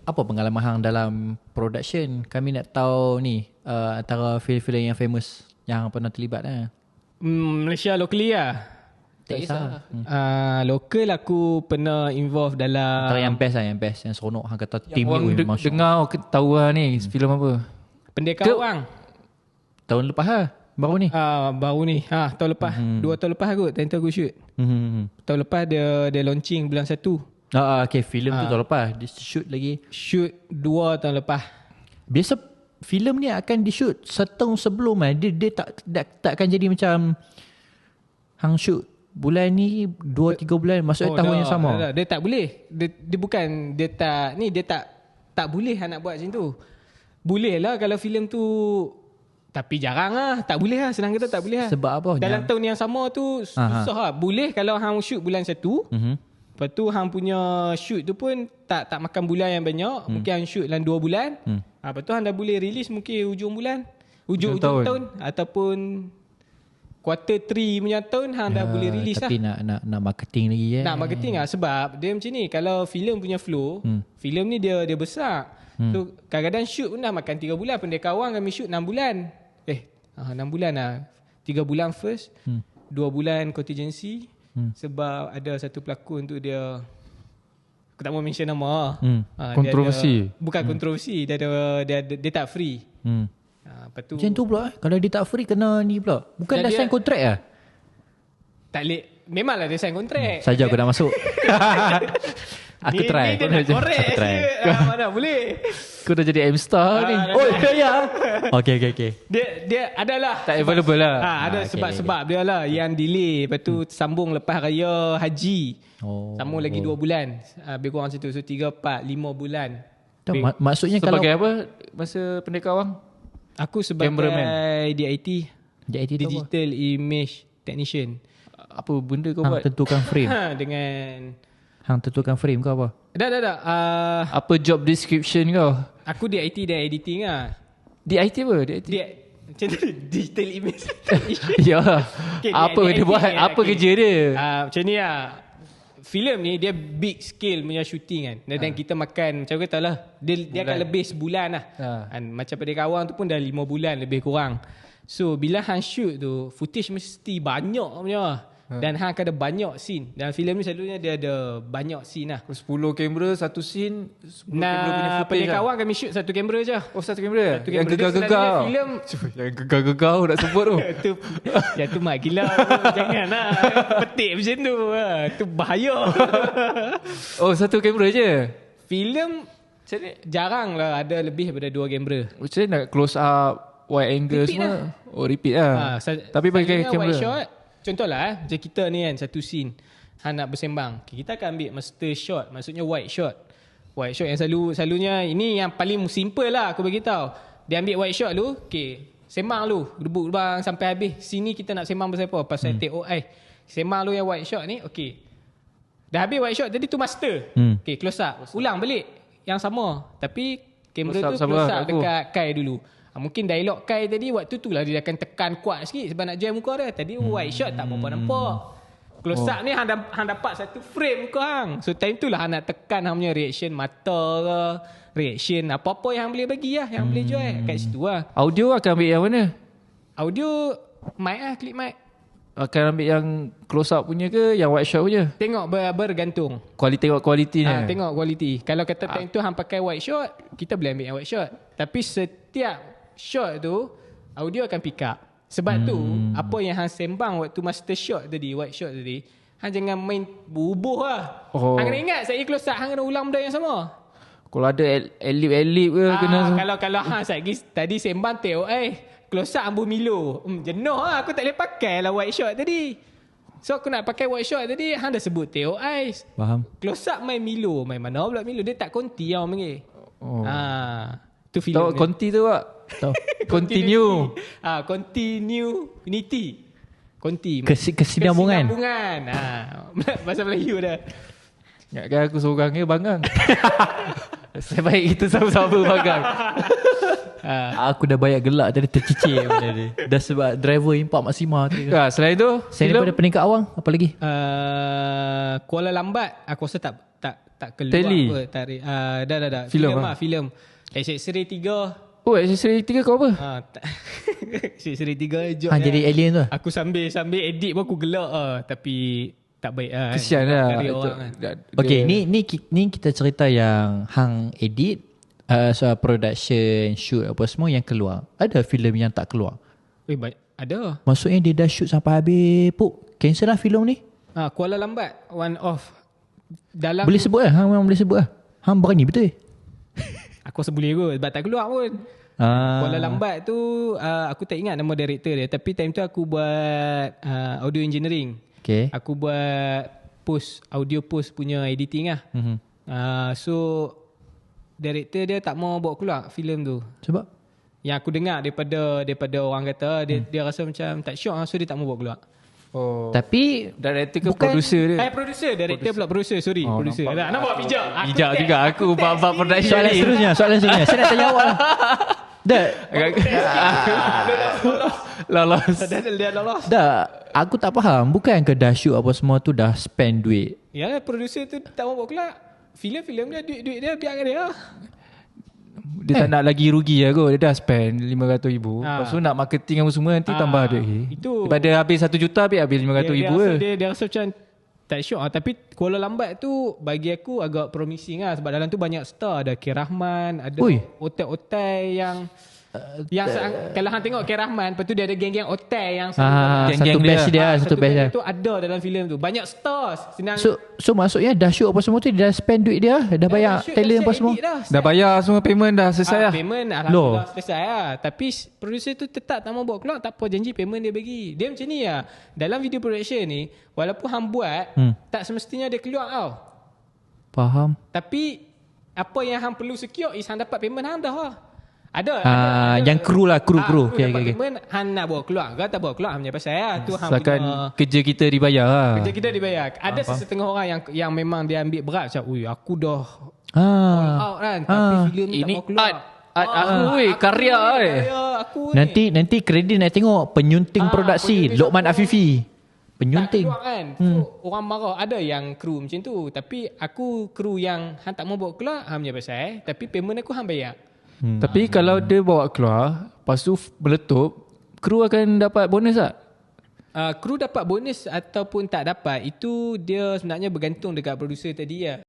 apa pengalaman hang dalam production? Kami nak tahu ni antara filem-filem yang famous yang hang pernah terlibat lah. Malaysia locally lah. Tak kisah. Local aku pernah involve dalam Antara yang best lah, yang best, yang seronok hang kata team Orang ni memang dengar tahu lah ni filem apa. Pendekar Awang. tahun lepas lah, baru ni. Baru ni. Tahun lepas. 2 tahun lepas aku time tu aku shoot. Tahun lepas dia launching bulan 1. Okay, filem tu tahun lepas dia shoot lagi. Shoot 2 tahun lepas. Biasa filem ni akan di shoot setahun sebelum dia tak akan jadi macam hang shoot bulan ni 2-3 bulan maksudnya tahun yang sama. Dia tak boleh. Dia bukan dia tak boleh nak buat macam tu. Boleh lah kalau filem tu, tapi jarang lah. Tak boleh lah, senang kata tak boleh lah. Sebab apa? Dalam tahun yang sama tu susah lah. Boleh kalau hang shoot bulan 1. Lepas tu hang punya shoot tu pun tak makan bulan yang banyak. Mungkin hang shoot dalam 2 bulan. Lepas tu hang dah boleh release mungkin hujung bulan, hujung tahun ataupun quarter 3 punya tahun hang dah boleh release tapi lah. Tapi nak marketing lagi ya. Nak marketing lah. Sebab dia macam ni, kalau filem punya flow, filem ni dia besar. So kadang-kadang shoot pun dah makan 3 bulan. Pendekar Awang kami shoot 6 bulan. 6 bulan lah. 3 bulan first, 2 bulan contingency. Sebab ada satu pelakon tu dia, aku tak mau mention nama. Kontroversi. Bukan kontroversi, dia tak free. Lepas tu, Macam tu pula kalau dia tak free kena ni pula. Bukan dah sign kontrak lah. tak boleh. Memanglah dia sign kontrak. Saja aku dah masuk. Aku try. Dia nak korek je. Mana boleh. Aku dah jadi M-Star ni. Oh ya. Okay. Dia adalah Tak available lah. Ada sebab-sebab dia lah yang delay. Lepas tu sambung lepas raya haji. Sambung lagi 2 bulan. Lebih kurang situ. So 3, 4, 5 bulan. Maksudnya kalau Sebagai apa masa Pendekar Awang? Aku sebagai Cameraman. DIT, Digital Image Technician. Apa benda kau hang buat? tentukan frame. Dengan Hang tentukan frame ke apa? Dah. Apa job description kau? Aku DIT dan editing lah. DIT apa? DIT? Macam tu, Digital Image Technician. Ya. Okay, Apa dia buat? Apa kerja dia? Macam ni lah. Filem ni dia big scale punya shooting kan. Dan kita makan, macam kata lah, dia akan lebih sebulan lah. Macam Pendekar Awang tu pun dah 5 bulan lebih kurang. So bila hang shoot tu, footage mesti banyak punya. Dan hang akan ada banyak scene. Dalam filem ni selalunya dia ada banyak scene lah. 10 kamera, satu scene, 10 kamera punya Nah, footage Pendekar lah. Awang kami shoot 1 kamera je. Oh, satu kamera? Satu Yang kamera. gegar-gegar. Filem Yang gegar-gegar nak sebut tu. Yang tu mak gila. Jangan lah petik macam tu. Tu bahaya. Oh, satu kamera je? Filem jarang lah ada lebih daripada 2 kamera. Macam mana nak close up, wide angle Repeat semua? Oh, repeat lah. Tapi pakai selalunya kamera. wide shot. Contohlah macam kita ni kan, satu scene hang nak bersembang, kita akan ambil master shot, maksudnya wide shot. Wide shot yang selalunya ini yang paling simple lah aku bagi tahu. Dia ambil wide shot dulu, sembang dulu, rebut sampai habis. Sini kita nak sembang pasal apa? Pasal TOI. Sembang dulu yang wide shot ni, dah habis wide shot tadi tu master. Close up. Ulang balik yang sama, tapi kamera tu close up dekat Kai dulu. Mungkin dialog Kai tadi waktu tu lah dia akan tekan kuat sikit sebab nak join muka dia. Tadi wide shot tak apa-apa nampak. Close up ni hang dapat satu frame muka hang. So time tu lah hang nak tekan hang punya reaction mata ke, reaction apa-apa yang boleh bagi lah, yang boleh join kat situ lah. Audio akan ambil yang mana? Audio mic lah, clip mic. Akan ambil yang close up punya ke yang wide shot punya? Tengok bergantung. Tengok kualitinya. Tengok quality. Kalau kata time tu hang pakai wide shot, kita boleh ambil yang wide shot. Tapi setiap shot tu audio akan pick up. Sebab tu apa yang hang sembang waktu master shot tadi, wide shot tadi, hang jangan main bubuh lah. Hang kena ingat saya close up hang kena ulang benda yang sama. Kalau ada elip ke kena. Kalau hang tadi sembang close up ambu Milo. Jenuh lah, aku tak boleh pakai lah wide shot tadi. So aku nak pakai wide shot tadi, hang dah sebut TOI. Faham. Close up main Milo. Main mana pula Milo? Dia tak konti tau panggil. Tu filem. Tahu konti tu tak? Tahu. Continue. Continuity. Konti. Kesinambungan. Bahasa Melayu dah. Ingatkan aku seorang ni bangang. Sebaik kita sama-sama bangang. Aku dah banyak gelak tadi tercicir benda ni. Dah sebab driver import Maxima tu. Selain tu, Selain daripada Pendekar Awang, apa lagi? Kuala Lambat, aku rasa tak tak keluar Tele? apa tarik. Dah. Filem Filem. Accessory 3. Oh, accessory 3 kau apa? Accessory 3 jom. Jadi alien tu. Aku sambil edit pun aku gelak tapi tak baik lah. Kesian lah. Dari orang kan. Okay, ni kita cerita yang hang edit, soal production, shoot apa semua yang keluar. Ada filem yang tak keluar? Ada. Maksudnya dia dah shoot sampai habis, puk, cancel lah filem ni. Kuala Lambat, one off. Dalam Boleh sebut lah, hang memang boleh sebut lah. Hang berani betul. aku rasa boleh kot sebab tak keluar pun. Kuala Lambat tu aku tak ingat nama director dia, tapi time tu aku buat audio engineering. Okay. Aku buat audio post punya editing lah. So director dia tak mau bawa keluar filem tu. Sebab? Yang aku dengar daripada orang kata dia rasa macam tak syok lah, so dia tak mau bawa keluar. Oh. Tapi Director ke bukan- producer dia? Producer, director pula producer, sorry. Producer. Nampak pijak? Bijak juga aku bab production soalan ni. seterusnya. Saya nak tanya awak lah. Dah, Lolos. Dia lolos. aku tak faham. Bukan ke dah shoot apa semua tu dah spend duit? Ya, producer tu tak mau bawa keluar. Filem dia, duit dia biarkan dia. Dia tak nak lagi rugi lah kot. Dia dah spend 500,000. Lepas tu nak marketing apa semua nanti tambah duit. Itu. Daripada habis 1 juta habis 500,000 je. Dia rasa macam tak syok lah. Tapi Kuala Lambat tu bagi aku agak promising lah. Sebab dalam tu banyak star. Ada K. Rahman, ada Ui. otai yang kalau hang tengok K. Rahman, lepas tu dia ada geng-geng otai yang Geng-geng satu batch dia, satu batch dia. tu ada dalam filem tu. Banyak stars. Senang. So maksudnya dah shoot apa semua tu dia dah spend duit dia, dah bayar talent apa semua. Dah bayar semua payment dah selesai lah. Payment alhamdulillah selesai lah. Tapi producer tu tetap tak mau bawa keluar. Tak apa, janji payment dia bagi. Dia macam ni lah. Dalam video production ni, walaupun hang buat, tak semestinya dia keluar tau. Faham. Tapi apa yang hang perlu secure is hang dapat payment hang dah lah. Ada yang kru lah, kru. Okay. payment hang nak bawa keluar ke tak bawa keluar hang punya pasal lah. Tu hang Asalkan punya kerja kita dibayar lah. kerja kita dibayar. Ada setengah orang yang memang dia ambil berat macam, ui aku dah out kan, tapi filem ni tak Ini mau keluar. art aku karya Aku Nanti kredit nak tengok penyunting produksi Lokman Afifi. Penyunting. tak keluar kan. So, orang marah. Ada yang kru macam tu. Tapi aku kru yang hang tak mau bawa keluar hang punya pasal. Tapi payment aku hang bayar. Tapi kalau dia bawa keluar, lepas tu meletup, kru akan dapat bonus tak? Kru dapat bonus ataupun tak dapat, itu dia sebenarnya bergantung dekat producer tadi lah.